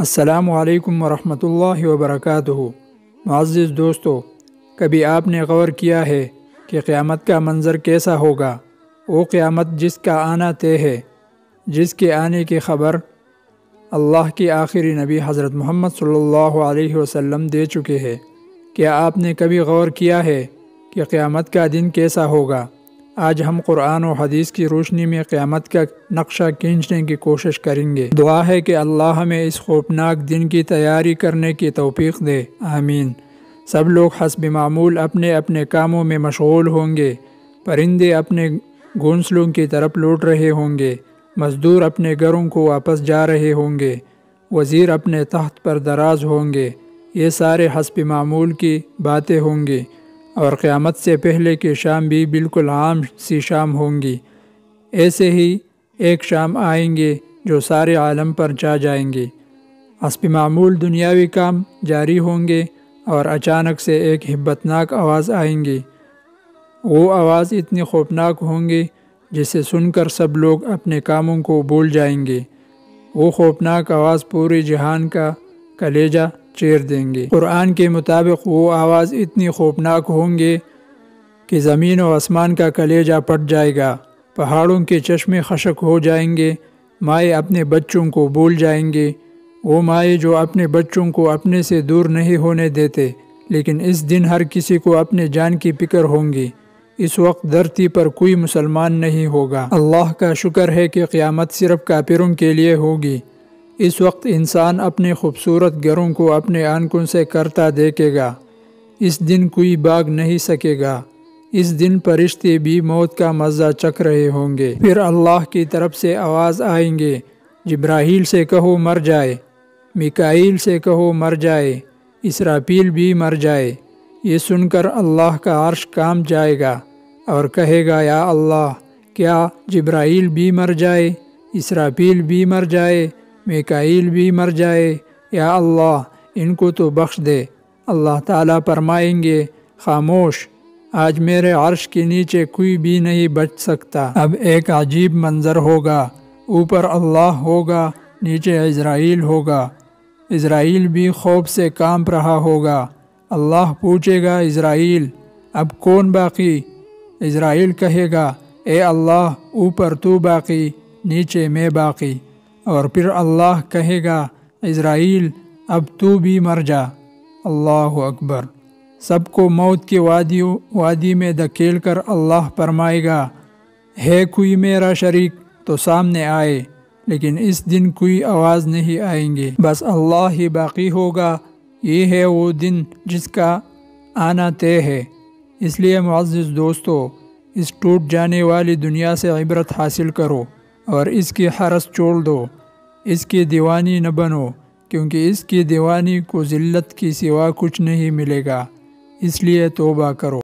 السلام علیکم ورحمۃ اللہ وبرکاتہ۔ معزز دوستو، کبھی آپ نے غور کیا ہے کہ قیامت کا منظر کیسا ہوگا؟ وہ قیامت جس کا آنا طے ہے، جس کے آنے کی خبر اللہ کے آخری نبی حضرت محمد صلی اللہ علیہ وسلم دے چکے ہیں۔ کیا آپ نے کبھی غور کیا ہے کہ قیامت کا دن کیسا ہوگا؟ آج ہم قرآن و حدیث کی روشنی میں قیامت کا نقشہ کھینچنے کی کوشش کریں گے۔ دعا ہے کہ اللہ ہمیں اس خوفناک دن کی تیاری کرنے کی توفیق دے، آمین۔ سب لوگ حسب معمول اپنے اپنے کاموں میں مشغول ہوں گے۔ پرندے اپنے گھونسلوں کی طرف لوٹ رہے ہوں گے، مزدور اپنے گھروں کو واپس جا رہے ہوں گے، وزیر اپنے تخت پر دراز ہوں گے۔ یہ سارے حسب معمول کی باتیں ہوں گی، اور قیامت سے پہلے کی شام بھی بالکل عام سی شام ہوں گی۔ ایسے ہی ایک شام آئیں گے جو سارے عالم پر چھا جائیں گے۔ حسب معمول دنیاوی کام جاری ہوں گے، اور اچانک سے ایک ہیبتناک آواز آئیں گی۔ وہ آواز اتنی خوفناک ہوں گی جسے سن کر سب لوگ اپنے کاموں کو بھول جائیں گے۔ وہ خوفناک آواز پورے جہان کا کلیجہ چیر دیں گے۔ قرآن کے مطابق وہ آواز اتنی خوفناک ہوں گے کہ زمین و آسمان کا کلیجہ پھٹ جائے گا، پہاڑوں کے چشمے خشک ہو جائیں گے، مائیں اپنے بچوں کو بھول جائیں گے، وہ مائیں جو اپنے بچوں کو اپنے سے دور نہیں ہونے دیتے، لیکن اس دن ہر کسی کو اپنے جان کی فکر ہوں گی۔ اس وقت دھرتی پر کوئی مسلمان نہیں ہوگا۔ اللہ کا شکر ہے کہ قیامت صرف کافروں کے لیے ہوگی۔ اس وقت انسان اپنے خوبصورت گھروں کو اپنے آنکھوں سے کرتا دیکھے گا۔ اس دن کوئی بھاگ نہیں سکے گا۔ اس دن فرشتے بھی موت کا مزہ چکھ رہے ہوں گے۔ پھر اللہ کی طرف سے آواز آئیں گے، جبرائیل سے کہو مر جائے، میکائیل سے کہو مر جائے، اسرافیل بھی مر جائے۔ یہ سن کر اللہ کا عرش کانپ جائے گا اور کہے گا، یا اللہ، کیا جبرائیل بھی مر جائے، اسرافیل بھی مر جائے، میکائیل بھی مر جائے؟ یا اللہ، ان کو تو بخش دے۔ اللہ تعالیٰ فرمائیں گے، خاموش، آج میرے عرش کے نیچے کوئی بھی نہیں بچ سکتا۔ اب ایک عجیب منظر ہوگا، اوپر اللہ ہوگا، نیچے عزرائیل ہوگا۔ عزرائیل بھی خوف سے کانپ رہا ہوگا۔ اللہ پوچھے گا، عزرائیل، اب کون باقی؟ عزرائیل کہے گا، اے اللہ، اوپر تو باقی، نیچے میں باقی۔ اور پھر اللہ کہے گا، عزرائیل، اب تو بھی مر جا۔ اللہ اکبر۔ سب کو موت کی وادی میں دھکیل کر اللہ فرمائے گا، ہے کوئی میرا شریک تو سامنے آئے، لیکن اس دن کوئی آواز نہیں آئیں گے، بس اللہ ہی باقی ہوگا۔ یہ ہے وہ دن جس کا آنا طے ہے۔ اس لیے معزز دوستو، اس ٹوٹ جانے والی دنیا سے عبرت حاصل کرو اور اس کی حرس چھوڑ دو۔ اس کی دیوانی نہ بنو، کیونکہ اس کی دیوانی کو ذلت کی سوا کچھ نہیں ملے گا۔ اس لیے توبہ کرو۔